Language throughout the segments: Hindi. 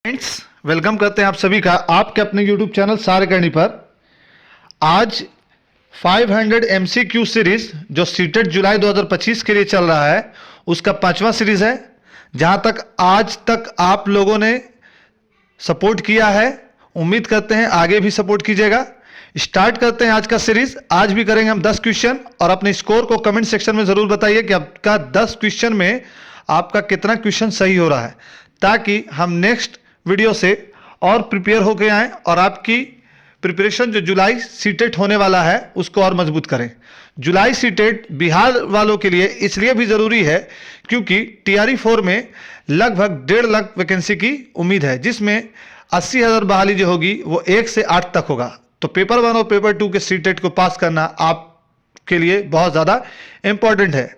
फ्रेंड्स, वेलकम करते हैं आप सभी का आपके अपने YouTube चैनल सार करनी पर। आज 500 MCQ सीरीज जो सीटेट जुलाई 2025 के लिए चल रहा है उसका 5वां सीरीज है। जहां तक आज तक आप लोगों ने सपोर्ट किया है, उम्मीद करते हैं आगे भी सपोर्ट कीजिएगा। स्टार्ट करते हैं आज का सीरीज। आज भी करेंगे हम 10 क्वेश्चन और अपने स्कोर को कमेंट सेक्शन में जरूर बताइए कि आपका 10 क्वेश्चन में आपका कितना क्वेश्चन सही हो रहा है, ताकि हम नेक्स्ट वीडियो से और प्रिपेयर होके आएँ और आपकी प्रिपरेशन जो जुलाई सीटेट होने वाला है उसको और मजबूत करें। जुलाई सीटेट बिहार वालों के लिए इसलिए भी ज़रूरी है क्योंकि TRE 4 में लगभग 1.5 लाख वैकेंसी की उम्मीद है, जिसमें 80,000 बहाली जो होगी वो 1 से 8 तक होगा। तो पेपर 1 और पेपर 2 के सीटेट को पास करना आपके लिए बहुत ज़्यादा इम्पॉर्टेंट है।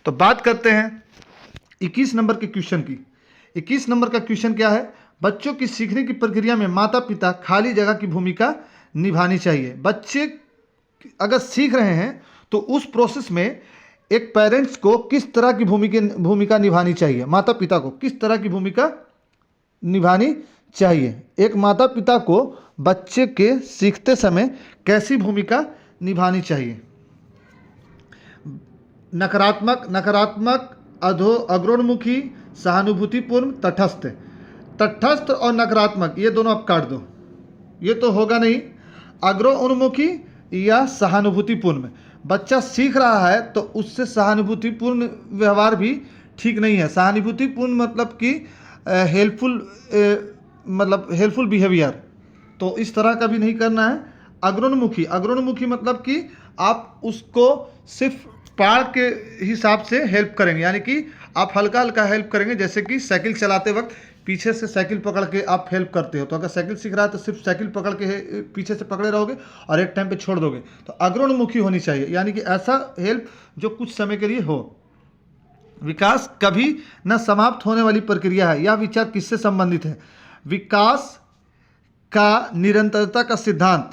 तो बात करते हैं 21 नंबर के क्वेश्चन की। 21 नंबर का क्वेश्चन क्या है? बच्चों की सीखने की प्रक्रिया में माता पिता खाली जगह की भूमिका निभानी चाहिए। बच्चे अगर सीख रहे हैं तो उस प्रोसेस में एक पेरेंट्स को किस तरह की भूमिका निभानी चाहिए, माता पिता को किस तरह की भूमिका निभानी चाहिए। एक माता पिता को बच्चे के सीखते समय कैसी भूमिका निभानी चाहिए? नकारात्मक, अग्रोन्मुखी, सहानुभूतिपूर्ण, तटस्थ। तटस्थ और नकारात्मक ये दोनों आप काट दो, ये तो होगा नहीं। अग्रोन्मुखी या सहानुभूतिपूर्ण में बच्चा सीख रहा है तो उससे सहानुभूतिपूर्ण व्यवहार भी ठीक नहीं है। सहानुभूतिपूर्ण मतलब कि हेल्पफुल बिहेवियर, तो इस तरह का भी नहीं करना है। अग्रोन्मुखी मतलब कि आप उसको सिर्फ पार के हिसाब से हेल्प करेंगे, यानी कि आप हल्का हल्का हेल्प करेंगे। जैसे कि साइकिल चलाते वक्त पीछे से साइकिल पकड़ के आप हेल्प करते हो, तो अगर साइकिल सीख रहा है तो सिर्फ साइकिल पकड़ के पीछे से पकड़े रहोगे और एक टाइम पे छोड़ दोगे। तो अग्रोन्मुखी होनी चाहिए, यानी कि ऐसा हेल्प जो कुछ समय के लिए हो। विकास कभी न समाप्त होने वाली प्रक्रिया है। यह विचार किससे संबंधित है? विकास का निरंतरता का सिद्धांत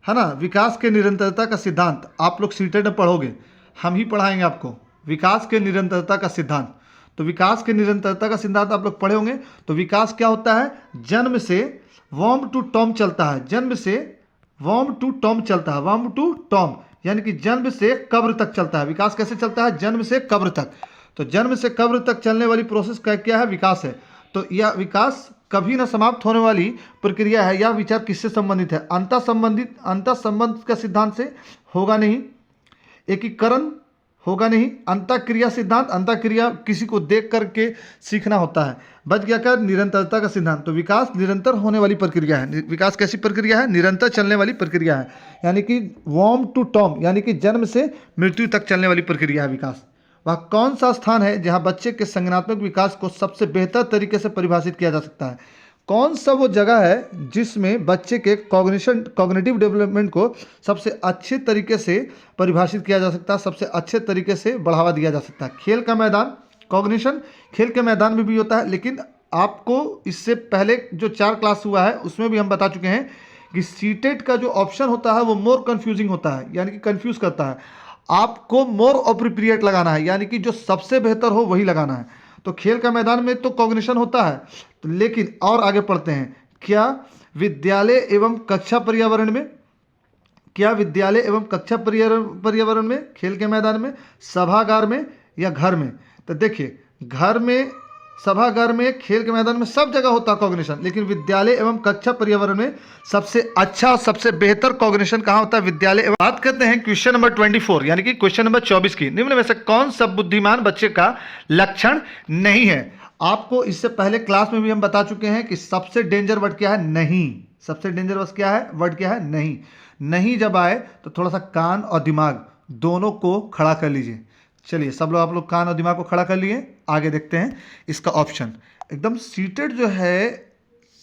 है ना। विकास के निरंतरता का सिद्धांत आप लोग सीटेट में पढ़ोगे, हम ही पढ़ाएंगे आपको विकास के निरंतरता का सिद्धांत। तो विकास के निरंतरता का सिद्धांत आप लोग पढ़े होंगे। तो विकास क्या होता है? जन्म से वर्म टू टॉम चलता है। जन्म से वर्म टू टॉम चलता है। वर्म टू टॉम यानी कि जन्म से कब्र तक चलता है। विकास कैसे चलता है? जन्म से कब्र तक। तो जन्म से कब्र तक चलने वाली प्रोसेस का क्या है? विकास है। तो यह विकास कभी न समाप्त होने वाली प्रक्रिया है। यह विचार किससे संबंधित है? अंतः संबंध का सिद्धांत से होगा नहीं। एकीकरण होगा नहीं। अंतःक्रिया सिद्धांत, अंतःक्रिया किसी को देख करके सीखना होता है। बच गया क्या? निरंतरता का सिद्धांत। तो विकास निरंतर होने वाली प्रक्रिया है। विकास कैसी प्रक्रिया है? निरंतर चलने वाली प्रक्रिया है, यानी कि वॉर्म टू टॉम यानी कि जन्म से मृत्यु तक चलने वाली प्रक्रिया है विकास। वह कौन सा स्थान है जहां बच्चे के संज्ञानात्मक विकास को सबसे बेहतर तरीके से परिभाषित किया जा सकता है? कौन सा वो जगह है जिसमें बच्चे के कॉग्निटिव डेवलपमेंट को सबसे अच्छे तरीके से परिभाषित किया जा सकता है, सबसे अच्छे तरीके से बढ़ावा दिया जा सकता है? खेल का मैदान। कॉग्निशन खेल के मैदान में भी होता है, लेकिन आपको इससे पहले जो 4 क्लास हुआ है उसमें भी हम बता चुके हैं कि सीटेट का जो ऑप्शन होता है वो मोर कन्फ्यूजिंग होता है, यानी कि कन्फ्यूज़ करता है। आपको मोर अप्रोप्रिएट लगाना है, यानी कि जो सबसे बेहतर हो वही लगाना है। तो खेल का मैदान में तो कॉग्निशन होता है, तो लेकिन और आगे पढ़ते हैं। क्या विद्यालय एवं कक्षा पर्यावरण में, पर्यावरण में, खेल के मैदान में, सभागार में या घर में? तो देखिए, घर में, सभागार में, खेल के मैदान में, सब जगह होता है कॉग्निशन, लेकिन विद्यालय एवं कक्षा पर्यावरण में सबसे अच्छा और सबसे बेहतर कॉग्निशन कहाँ होता है? विद्यालय एवं। बात करते हैं क्वेश्चन नंबर 24 यानी कि क्वेश्चन नंबर 24 की। निम्न में से कौन सा बुद्धिमान बच्चे का लक्षण नहीं है? आपको इससे पहले क्लास में भी हम बता चुके हैं कि सबसे डेंजर वर्ड क्या है? नहीं। सबसे डेंजर वर्ड क्या है? नहीं। नहीं जब आए तो थोड़ा सा कान और दिमाग दोनों को खड़ा कर लीजिए। चलिए सब लोग, आप लोग कान और दिमाग को खड़ा कर लिए। आगे देखते हैं इसका ऑप्शन। एकदम सीटेड जो है,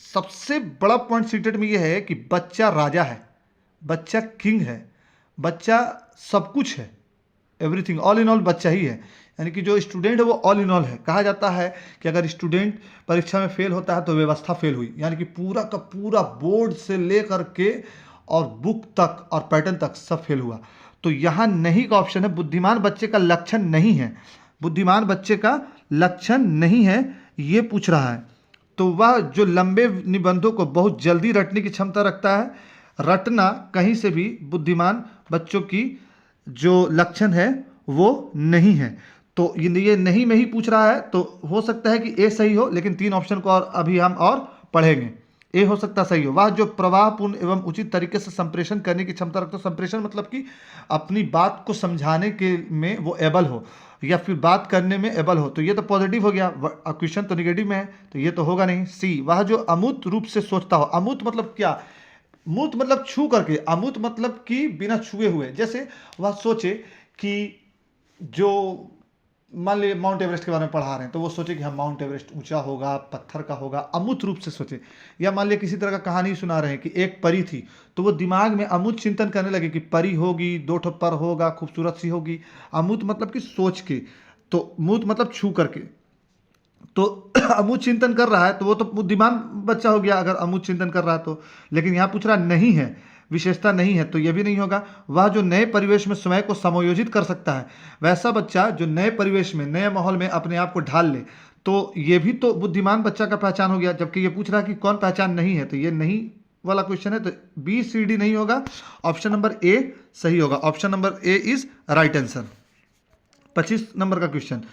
सबसे बड़ा पॉइंट सीटेड में ये है कि बच्चा राजा है, बच्चा किंग है, बच्चा सब कुछ है, एवरीथिंग, ऑल इन ऑल बच्चा ही है। यानी कि जो स्टूडेंट है वो ऑल इन ऑल है। कहा जाता है कि अगर स्टूडेंट परीक्षा में फेल होता है तो व्यवस्था फेल हुई, यानी कि पूरा का पूरा बोर्ड से लेकर के और बुक तक और पैटर्न तक सब फेल हुआ। तो यहाँ नहीं का ऑप्शन है। बुद्धिमान बच्चे का लक्षण नहीं है, बुद्धिमान बच्चे का लक्षण नहीं है ये पूछ रहा है। तो वह जो लंबे निबंधों को बहुत जल्दी रटने की क्षमता रखता है। रटना कहीं से भी बुद्धिमान बच्चों की जो लक्षण है वो नहीं है। तो ये नहीं में ही पूछ रहा है, तो हो सकता है कि ए सही हो, लेकिन 3 ऑप्शन को और अभी हम और पढ़ेंगे। ए हो सकता सही हो। वह जो प्रवाहपूर्ण एवं उचित तरीके से संप्रेषण करने की क्षमता रखता हो। संप्रेषण मतलब कि अपनी बात को समझाने के में वो एबल हो, या फिर बात करने में एबल हो। तो ये तो पॉजिटिव हो गया, क्वेश्चन तो निगेटिव में है, तो ये तो होगा नहीं। सी, वह जो अमूर्त रूप से सोचता हो। अमूर्त मतलब क्या? मूर्त मतलब छू करके, अमूर्त मतलब कि बिना छुए हुए। जैसे वह सोचे कि जो मान लीजिए माउंट एवरेस्ट के बारे में पढ़ा रहे हैं, तो वो सोचे कि हाँ माउंट एवरेस्ट ऊंचा होगा, पत्थर का होगा, अमूर्त रूप से सोचे। या मान लीजिए किसी तरह का कहानी सुना रहे हैं कि एक परी थी, तो वो दिमाग में अमूर्त चिंतन करने लगे कि परी होगी, 2 ठो पर होगा, खूबसूरत सी होगी। अमूर्त मतलब कि सोच के, तो मूर्त मतलब छू करके। तो अमूर्त चिंतन कर रहा है, तो वो तो बुद्धिमान बच्चा हो गया अगर अमूर्त चिंतन कर रहा है तो। लेकिन यहाँ पूछ रहा नहीं है, विशेषता नहीं है, तो ये भी नहीं होगा। वह जो नए परिवेश में स्वयं को समायोजित कर सकता है। वैसा बच्चा जो नए परिवेश में, नए माहौल में अपने आप को ढाल ले, तो ये भी तो बुद्धिमान बच्चा का पहचान हो गया। जबकि ये पूछ रहा है कि कौन पहचान नहीं है, तो ये नहीं वाला क्वेश्चन है, तो बी सी डी नहीं होगा, ऑप्शन नंबर ए सही होगा। Option number A is right answer. 25 number का क्वेश्चन,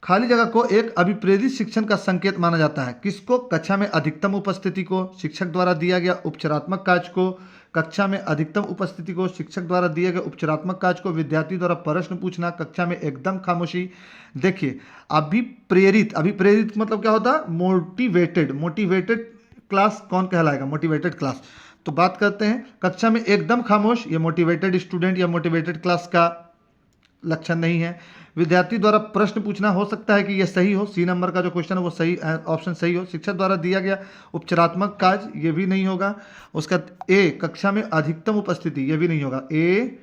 खाली जगह को एक अभिप्रेरित शिक्षण का संकेत माना जाता है। किसको? कक्षा में अधिकतम उपस्थिति को, शिक्षक द्वारा दिया गया उपचारात्मक कार्य को, कक्षा में अधिकतम उपस्थिति को, शिक्षक द्वारा दिए गए उपचारात्मक कार्य को, विद्यार्थी द्वारा प्रश्न पूछना, कक्षा में एकदम खामोशी। देखिए, अभिप्रेरित मतलब क्या होता है? मोटिवेटेड। मोटिवेटेड क्लास कौन कहलाएगा? Motivated class. तो बात करते हैं कक्षा में एकदम खामोश, ये मोटिवेटेड स्टूडेंट या मोटिवेटेड क्लास का लक्षण नहीं है। विद्यार्थी द्वारा प्रश्न पूछना, हो सकता है कि यह सही हो, सी नंबर का जो क्वेश्चन है वो सही, ऑप्शन सही हो। शिक्षक द्वारा दिया गया उपचारात्मक कार्य, ये भी नहीं होगा। उसका ए, कक्षा में अधिकतम उपस्थिति, ये भी नहीं होगा। ए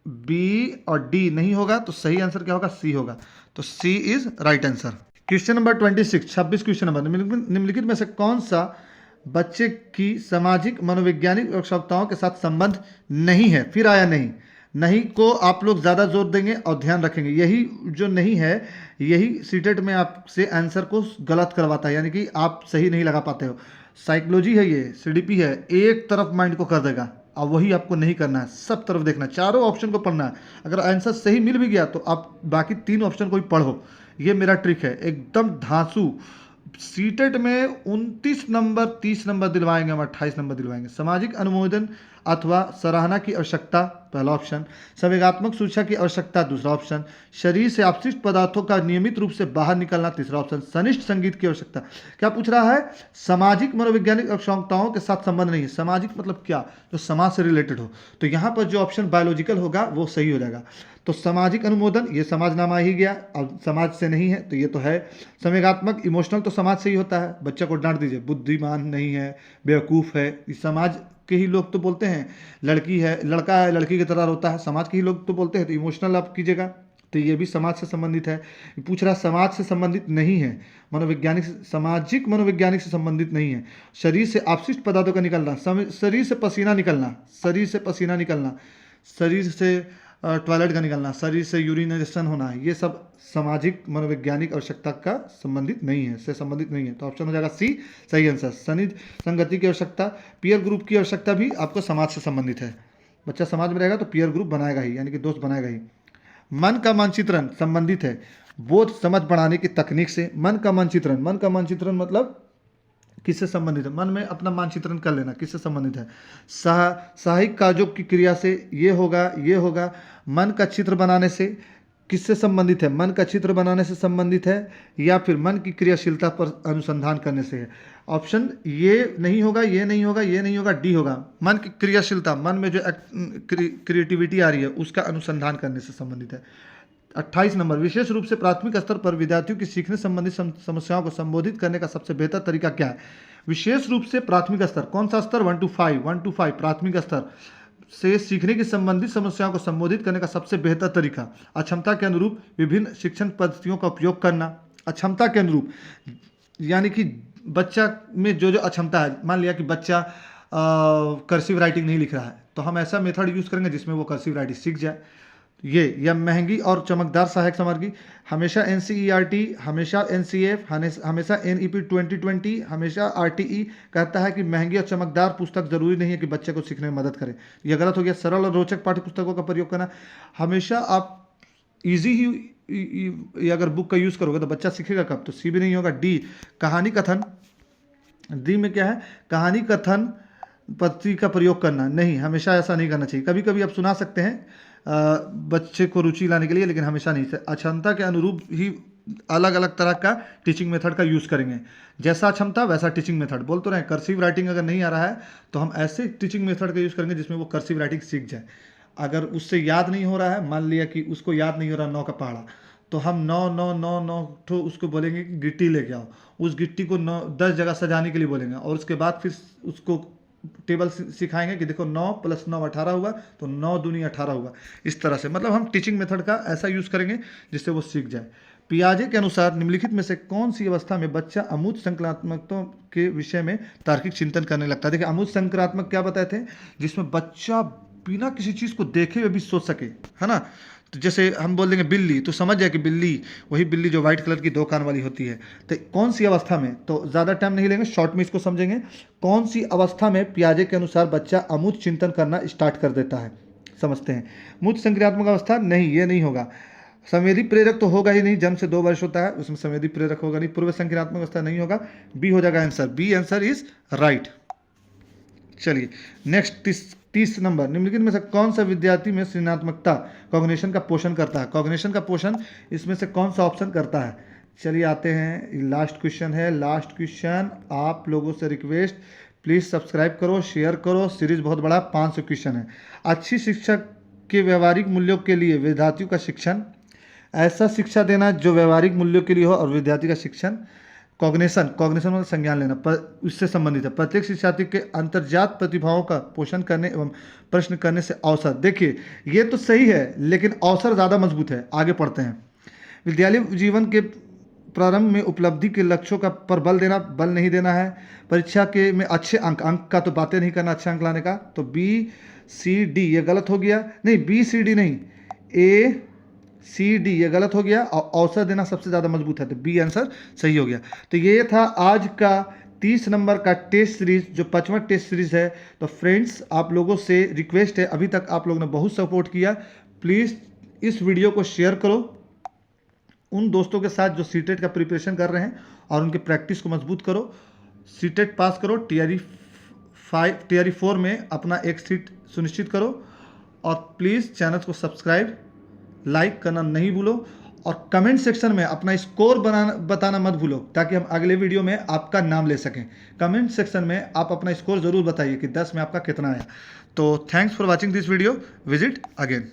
बी और डी नहीं होगा, तो सही आंसर क्या होगा? सी होगा। तो C is right answer. Question number 26, 26 question number, निम्नलिखित में से कौन सा बच्चे की सामाजिक मनोवैज्ञानिक आवश्यकताओं के साथ संबंध नहीं है? फिर आया नहीं। नहीं को आप लोग ज़्यादा जोर देंगे और ध्यान रखेंगे। यही जो नहीं है, यही सीटेट में आपसे आंसर को गलत करवाता है, यानी कि आप सही नहीं लगा पाते हो। साइकोलॉजी है, ये सीडीपी है, एक तरफ माइंड को कर देगा और वही आपको नहीं करना है, सब तरफ देखना है, चारों ऑप्शन को पढ़ना है। अगर आंसर सही मिल भी गया तो आप बाकी 3 ऑप्शन को ही पढ़ो। ये मेरा ट्रिक है, एकदम धांसू। सीटेट में 29 नंबर, 30 नंबर दिलवाएंगे हम, 28 नंबर दिलवाएंगे। सामाजिक अनुमोदन अथवा सराहना की आवश्यकता, पहला ऑप्शन। संवेगात्मक सूचना की आवश्यकता, दूसरा ऑप्शन। शरीर से अपशिष्ट पदार्थों का नियमित रूप से बाहर निकलना, तीसरा ऑप्शन। सनिष्ठ संगीत की आवश्यकता। क्या पूछ रहा है? सामाजिक मनोवैज्ञानिक आवश्यकताओं के साथ संबंध नहीं है। सामाजिक मतलब क्या? जो समाज से रिलेटेड हो। तो यहाँ पर जो ऑप्शन बायोलॉजिकल होगा वो सही हो जाएगा। तो सामाजिक अनुमोदन, ये समाज नाम आ ही गया, अब समाज से नहीं है तो ये तो है। संवेगात्मक, इमोशनल तो समाज से ही होता है। बच्चा को डांट दीजिए, बुद्धिमान नहीं है, बेवकूफ़ है, इस समाज के ही लोग तो बोलते हैं। लड़की है, लड़का है, लड़की की तरह रोता है, समाज के ही लोग तो बोलते हैं। तो इमोशनल आप कीजिएगा, तो ये भी समाज से संबंधित है। पूछ रहा समाज से संबंधित नहीं है, मनोवैज्ञानिक, सामाजिक मनोवैज्ञानिक से संबंधित नहीं है। शरीर से अपशिष्ट पदार्थों का निकलना, शरीर से पसीना निकलना, शरीर से पसीना निकलना, शरीर से टॉयलेट का निकलना, शरीर से यूरिनेशन होना, ये सब सामाजिक मनोवैज्ञानिक आवश्यकता का संबंधित नहीं है, से संबंधित नहीं है। तो ऑप्शन हो जाएगा सी सही आंसर। सनिध संगति की आवश्यकता, पीयर ग्रुप की आवश्यकता भी आपको समाज से संबंधित है। बच्चा समाज में रहेगा तो पीयर ग्रुप बनाएगा ही, यानी कि दोस्त बनाएगा ही। मन का मानचित्रण संबंधित है बोध समझ बढ़ाने की तकनीक से। मन का मानचित्रण, मन का मानचित्रण मतलब किससे संबंधित है? मन में अपना मानचित्रण कर लेना, किससे संबंधित है? साहिक कार्यों की क्रिया से, ये होगा, ये होगा। मन का चित्र बनाने से किससे संबंधित है? मन का चित्र बनाने से संबंधित है, या फिर मन की क्रियाशीलता पर अनुसंधान करने से है। ऑप्शन ये नहीं होगा, ये नहीं होगा, ये नहीं होगा, डी होगा। मन की क्रियाशीलता, मन में जो क्रिएटिविटी आ रही है उसका अनुसंधान करने से संबंधित है। 28 नंबर, विशेष रूप से प्राथमिक स्तर पर विद्यार्थियों की सीखने संबंधी समस्याओं को संबोधित करने का सबसे बेहतर तरीका क्या है? विशेष रूप से प्राथमिक स्तर, कौन सा स्तर? 1 to 5 प्राथमिक स्तर से सीखने की संबंधित समस्याओं को संबोधित करने का सबसे बेहतर तरीका। अक्षमता के अनुरूप विभिन्न शिक्षण पद्धतियों का उपयोग करना। अक्षमता के अनुरूप यानी कि बच्चा में जो जो अक्षमता है, मान लिया कि बच्चा कर्सिव राइटिंग नहीं लिख रहा है, तो हम ऐसा मेथड यूज़ करेंगे जिसमें वो कर्सिव राइटिंग सीख जाए। ये या महंगी और चमकदार सहायक सामग्री, हमेशा NCERT, हमेशा NCF, हमेशा NEP 2020, हमेशा RTE कहता है कि महंगी और चमकदार पुस्तक जरूरी नहीं है कि बच्चे को सीखने में मदद करे। ये गलत हो गया। सरल और रोचक पाठ्य पुस्तकों का प्रयोग करना, हमेशा आप इजी ही अगर बुक का यूज़ करोगे तो बच्चा सीखेगा कब, तो सी भी नहीं होगा। डी कहानी कथन, डी में क्या है, कहानी कथन पद्धति का प्रयोग करना, नहीं, हमेशा ऐसा नहीं करना चाहिए। कभी कभी आप सुना सकते हैं बच्चे को रुचि लाने के लिए, लेकिन हमेशा नहीं। अक्षमता के अनुरूप ही अलग अलग तरह का टीचिंग मेथड का यूज़ करेंगे, जैसा क्षमता वैसा टीचिंग मेथड। बोल तो रहे हैं, कर्सिव राइटिंग अगर नहीं आ रहा है तो हम ऐसे टीचिंग मेथड का यूज़ करेंगे जिसमें वो कर्सिव राइटिंग सीख जाए। अगर उससे याद नहीं हो रहा है, मान लिया कि उसको याद नहीं हो रहा 9 का पहाड़ा, तो हम 9 तो उसको बोलेंगे कि गिट्टी लेके आओ, उस गिट्टी को 10 जगह सजाने के लिए बोलेंगे, और उसके बाद फिर उसको टेबल सिखाएंगे कि देखो 9 + 9 18 हुआ, तो 9 दूनी 18 हुआ। इस तरह से मतलब हम टीचिंग मेथड का ऐसा यूज़ करेंगे जिससे वो सीख जाए। पियाजे के अनुसार निम्नलिखित में से कौन सी अवस्था में बच्चा अमूर्त संकल्पात्मकता के विषय में तार्किक चिंतन करने लगता है। देखिए, अमूर्त संकल्पात्मक क्या बताए थे, जिसमें बच्चा बिना किसी चीज़ को देखे हुए भी सोच सके, है ना। तो जैसे हम बोल देंगे बिल्ली, तो समझ जाए कि बिल्ली वही बिल्ली जो वाइट कलर की 2 कान वाली होती है। तो कौन सी अवस्था में, तो ज़्यादा टाइम नहीं लेंगे, शॉर्ट में इसको समझेंगे। कौन सी अवस्था में पियाजे के अनुसार बच्चा अमूर्त चिंतन करना स्टार्ट कर देता है, समझते हैं। मूर्त संक्रियात्मक अवस्था, नहीं, ये नहीं होगा। संवेदी प्रेरक तो होगा ही नहीं, जन्म से 2 वर्ष होता है, उसमें संवेदी प्रेरक होगा नहीं। पूर्व संक्रियात्मक अवस्था नहीं होगा, बी हो जाएगा answer, B answer is right. चलिए नेक्स्ट 30 नंबर, निम्नलिखित में से कौन सा विद्यार्थी में सृजनात्मकता कॉग्निशन का पोषण करता है। कॉग्निशन का पोषण इसमें से कौन सा ऑप्शन करता है। चलिए आते हैं, लास्ट क्वेश्चन है। लास्ट क्वेश्चन, आप लोगों से रिक्वेस्ट, प्लीज़ सब्सक्राइब करो, शेयर करो, सीरीज बहुत बड़ा 500 क्वेश्चन है। अच्छी शिक्षा के व्यवहारिक मूल्यों के लिए विद्यार्थियों का शिक्षण, ऐसा शिक्षा देना जो व्यवहारिक मूल्यों के लिए हो और विद्यार्थी का शिक्षण। कॉग्निशन मतलब संज्ञान लेना, उससे संबंधित है। प्रत्येक शिक्षार्थी के अंतर्जात प्रतिभाओं का पोषण करने एवं प्रश्न करने से अवसर। देखिए, ये तो सही है, लेकिन अवसर ज़्यादा मजबूत है। आगे पढ़ते हैं। विद्यालय जीवन के प्रारंभ में उपलब्धि के लक्ष्यों का पर बल देना, बल नहीं देना है। परीक्षा के में अच्छे अंक का तो बातें नहीं करना, अच्छे अंक लाने का। तो BCD ये गलत हो गया, नहीं BCD नहीं, ACD ये गलत हो गया, और अवसर देना सबसे ज़्यादा मजबूत है, तो बी आंसर सही हो गया। तो ये था आज का 30 नंबर का टेस्ट सीरीज, जो 5वां टेस्ट सीरीज है। तो फ्रेंड्स, आप लोगों से रिक्वेस्ट है, अभी तक आप लोगों ने बहुत सपोर्ट किया, प्लीज़ इस वीडियो को शेयर करो उन दोस्तों के साथ जो सीटेट का प्रिपरेशन कर रहे हैं, और उनकी प्रैक्टिस को मजबूत करो। सीटेट पास करो, TRE 4 में अपना एक सीट सुनिश्चित करो, और प्लीज़ चैनल को सब्सक्राइब, लाइक करना नहीं भूलो, और कमेंट सेक्शन में अपना स्कोर बताना मत भूलो, ताकि हम अगले वीडियो में आपका नाम ले सकें। कमेंट सेक्शन में आप अपना स्कोर ज़रूर बताइए कि 10 में आपका कितना आया। तो thanks for watching this video, visit again.